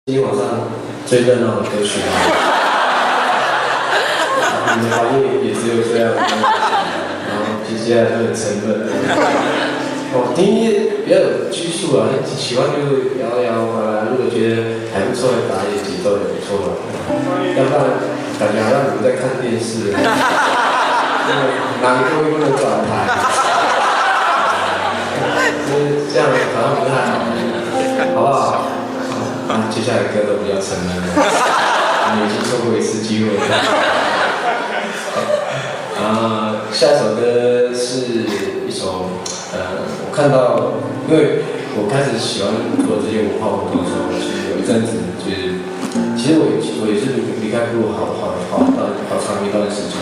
今天晚上最热闹的歌曲啊，你的行业也只有这样，然后接下来就很沉闷。哦，听音乐比较有拘束啊，喜欢就摇摇啊，如果觉得还不错的打野节奏也不错了，要不然感觉好像你们在看电视，哪一个不能转台，就是这样好像不太好，好不好？接下来歌都比较沉闷了，你已经错过一次机会了。下一首歌是一首我看到，因为我开始喜欢做这些文化活动的时候，其实有一阵子就是，其实我也是离开部落好长一段时间，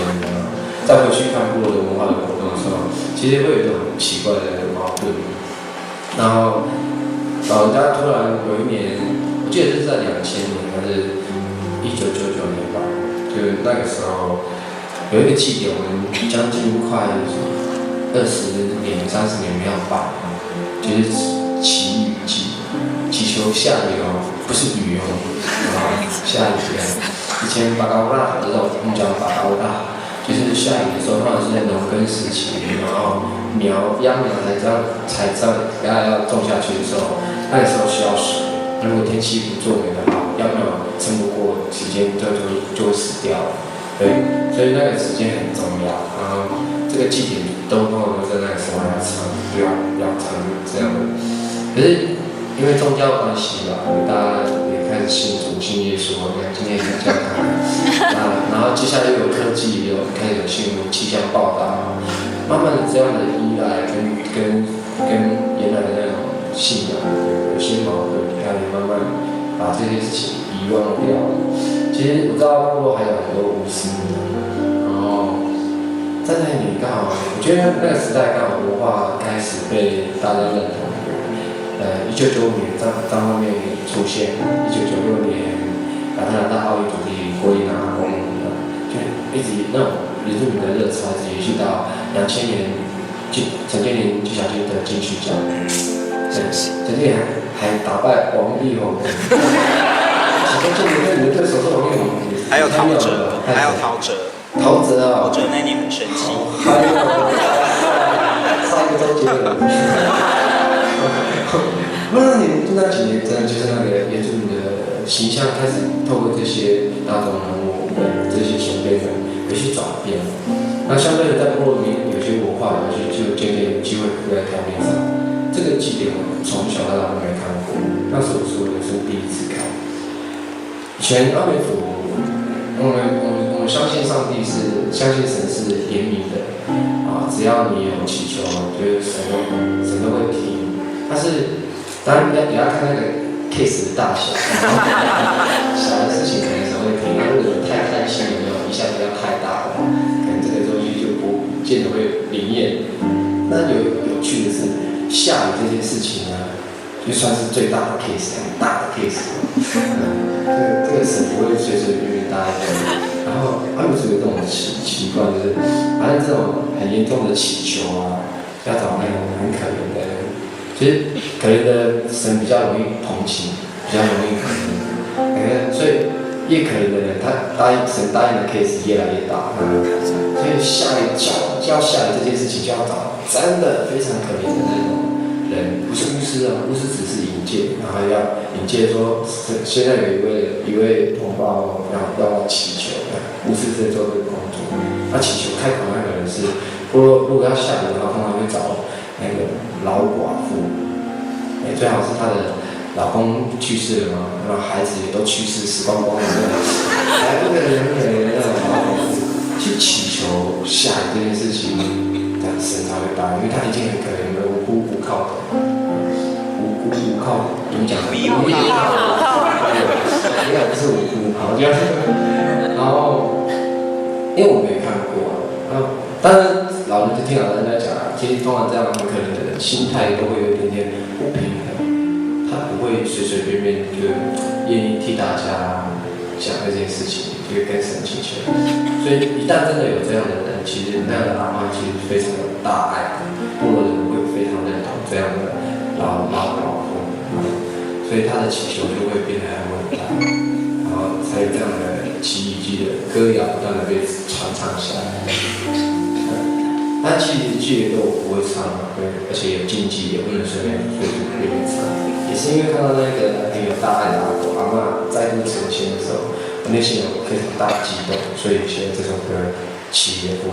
再回去看部落的文化的活动的时候，其实会有一种很奇怪的矛盾，然后老人家突然有一年。我记得是在2000年还是1999年吧，就那个时候有一个祭典，我们将近快20年、30年没有办，就是祈雨祭，祈求下雨哦，不是雨哦，下雨这样。以前巴高拉的时候，我们讲巴高拉，就是下雨的时候，通常是在农耕时期，然后秧苗才要种下去的时候，那个时候需要水。如果天气不作为的话，秧苗撑不过时间就会死掉了。对，所以那个时间很重要。然后这个祭典通常都在那个时候要唱这样的。可是因为宗教关系吧，大家也开始信主信耶稣，今天也这样看。然后接下来又有科技，开始有新闻气象报道，慢慢的这样的依赖跟原来的那种信仰有些矛盾。也慢慢把这些事情遗忘掉了。其实我知道部落还有很多巫师，然后在那里刚好，我觉得那个时代刚好文化开始被大家认同。1995年张惠妹出现，1996年亚特兰大奥运主题国礼拿公，就一直那种原住民的热潮，一直延续到2000年，陈建年纪晓君的金曲奖。陈建年还打败王力宏，你的对手是王力宏，还有陶喆啊，陶喆那年很生气，还有上一个周杰伦，那几年真的就是那个原住民的形象开始透过这些大众人物这些前辈们有些转变，那相对的在部落里面有些文化就渐渐有机会浮在台面上。这个祭典我从小到大都没看过，那是我人生第一次看。以前阿美族，我们相信上帝相信神是怜悯的啊，只要你有祈求，就是神都会听。但是当然也要看那个 case 的大小，小的事情可能神会听，那如果太开心有没有一下子要太大的话，可能这个东西就不见得会灵验。那有趣的是。下雨这件事情呢，就算是最大的 case， 很大的 case。这个神不会随随便便答应的。然后阿美族有这种习惯，就是反正这种很严重的祈求啊，要找那种很可怜的人。其实可怜的神比较容易同情，比较容易可怜。所以越可怜的人，神答应的 case 越来越大。所以下雨就要下雨这件事情，就要找真的非常可怜的那种人，不是巫师啊，巫师只是引荐，然后要引荐说，现在有一位同胞要祈求，巫师在做这个工作，他祈求开口那个人是，如果要下雨的话，通常会找那个老寡妇，最好是她的老公去世了嘛，然后孩子也都去世，死光光了，还不可能那种老寡妇。去祈求下雨这件事情，神才会答应，因为他已经很可怜了，无依无靠的，无靠，怎么讲？无依无靠，应该不是无依无靠，这样。然后，因为我没看过，当然老人就听老人家讲，其实通常这样很可怜的人，心态都会有一点点不平衡，他不会随随便便就愿意替大家讲这件事情。就跟神祈求，所以一旦真的有这样的人，其实那样的阿嬤其实非常有大爱，部落人会非常认同这样的老妇，所以他的祈求就会变得很稳当。歌谣不断的被传唱下来。但其实剧也都我不会唱嘛，对，而且有禁忌，也不能随便唱。也是因为看到那个很有大爱的阿公阿嬷再度成仙的时候，我内心有非常大的激动，所以写了这首歌《七月风》。